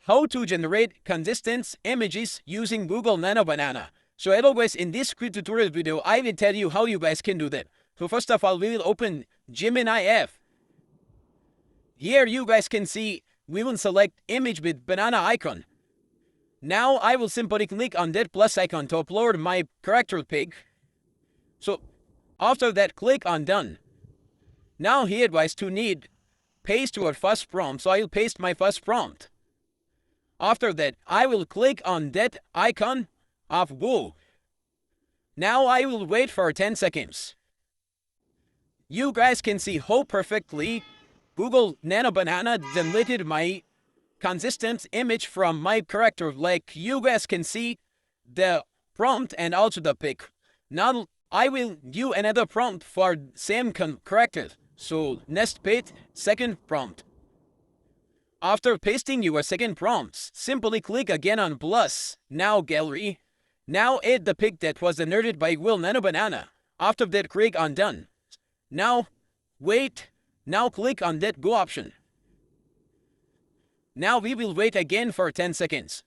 how to generate consistent images using Google Nano Banana. So hello guys, in this quick tutorial video, I will tell you how you guys can do that. So first of all, we will open Gemini app. Here you guys can see we will select image with banana icon. Now I will simply click on that plus icon to upload my character pic. So after that, click on done. Now he advised to need paste your first prompt, so I will paste my first prompt. After that, I will click on that icon of go. Now I will wait for 10 seconds. You guys can see how perfectly Google Nano Banana generated my consistent image from my character. Like you guys can see the prompt and also the pic. Now I will do another prompt for same character. So next page, second prompt. After pasting your second prompt, simply click again on plus, now gallery. Now add the pic that was generated by Google Nano Banana. After that, click on done. Now wait. Now click on that go option. Now we will wait again for 10 seconds.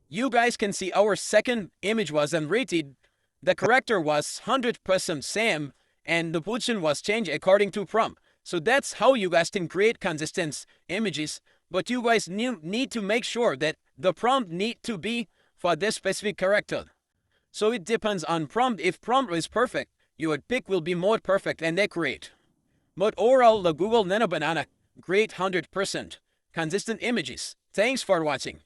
You guys can see our second image was generated. The character was 100% same and the position was changed according to prompt. So that's how you guys can create consistent images. But you guys need to make sure that the prompt need to be for this specific character. So it depends on prompt. If prompt is perfect, your pic will be more perfect and accurate. But overall, the Google Nano Banana create 100% consistent images. Thanks for watching.